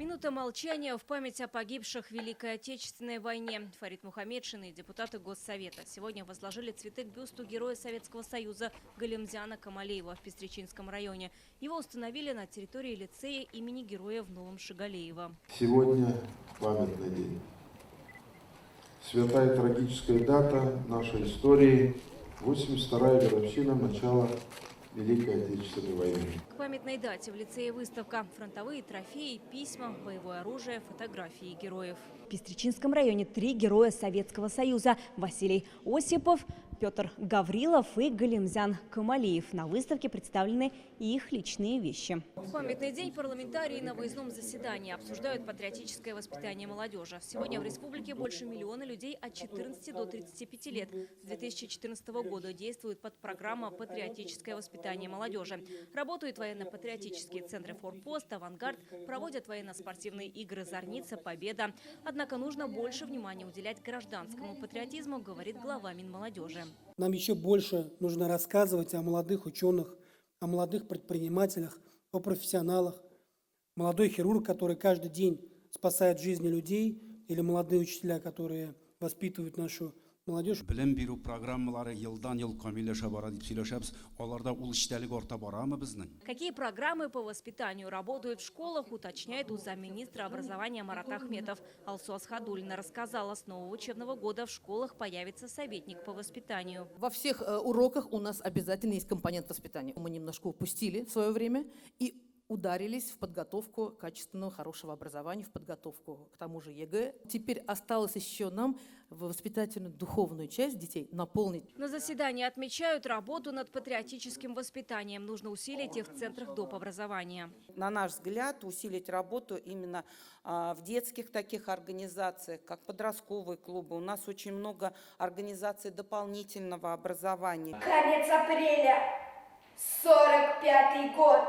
Минута молчания в память о погибших в Великой Отечественной войне. Фарид Мухамедшин и депутаты Госсовета сегодня возложили цветы к бюсту Героя Советского Союза Галимзяна Камалеева в Пестричинском районе. Его установили на территории лицея имени Героя в Новом Шигалеево. Сегодня памятный день. Святая трагическая дата нашей истории – 82-я годовщина начала Великой Отечественной войны. К памятной дате в лицее выставка. Фронтовые трофеи, письма, боевое оружие, фотографии героев. В Пестричинском районе 3 героя Советского Союза – Василий Осипов, Петр Гаврилов и Галимзян Камалеев. На выставке представлены и их личные вещи. В памятный день парламентарии на выездном заседании обсуждают патриотическое воспитание молодежи. Сегодня в республике больше миллиона людей от 14 до 35 лет. С 2014 года действует подпрограмма «Патриотическое воспитание молодежи». Работают военно-патриотические центры «Форпост», «Авангард», проводят военно-спортивные игры «Зорница», «Победа». Однако нужно больше внимания уделять гражданскому патриотизму, говорит глава Минмолодежи. Нам еще больше нужно рассказывать о молодых ученых, о молодых предпринимателях, о профессионалах. Молодой хирург, который каждый день спасает жизни людей, или молодые учителя, которые воспитывают нашу молодежь. Білім беру программалары елдан ел камилләшә бара дип сөйләшәбез. Аларда ул эчтәлек арта барамы безнең? Какие программы по воспитанию работают в школах, уточняет у замминистра образования Марат Ахметов. Алсу Асхадульна рассказала, с нового учебного года в школах появится советник по воспитанию. Во всех уроках у нас обязательно есть компонент воспитания. Мы немножко упустили в свое время и ударились в подготовку качественного, хорошего образования, в подготовку к тому же ЕГЭ. Теперь осталось еще нам в воспитательную духовную часть детей наполнить. На заседании отмечают работу над патриотическим воспитанием. Нужно усилить и в центрах доп. Образования. На наш взгляд, усилить работу именно в детских таких организациях, как подростковые клубы. У нас очень много организаций дополнительного образования. Конец апреля, 45-й год.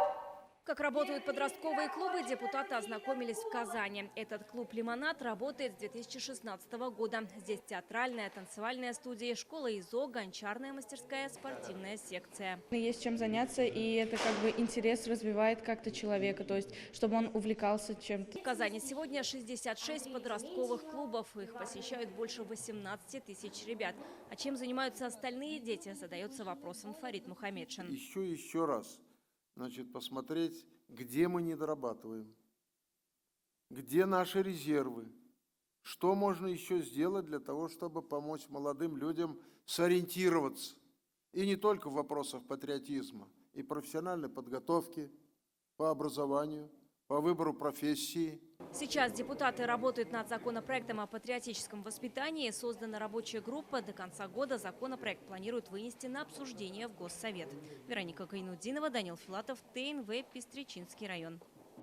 Как работают подростковые клубы, депутаты ознакомились в Казани. Этот клуб «Лимонад» работает с 2016 года. Здесь театральная, танцевальная студия, школа ИЗО, гончарная мастерская, спортивная секция. Есть чем заняться, и это как бы интерес развивает как-то человека, то есть чтобы он увлекался чем-то. В Казани сегодня 66 подростковых клубов. Их посещают больше 18 тысяч ребят. А чем занимаются остальные дети, задается вопросом Фарид Мухамедшин. Еще раз. Значит, посмотреть, где мы не дорабатываем, где наши резервы, что можно еще сделать для того, чтобы помочь молодым людям сориентироваться. И не только в вопросах патриотизма, и профессиональной подготовки, по образованию, по выбору профессии. Сейчас депутаты работают над законопроектом о патриотическом воспитании. Создана рабочая группа. До конца года законопроект планируют вынести на обсуждение в Госсовет. Вероника Гайнудинова, Данил Филатов, ТНВ, Пестричинский район.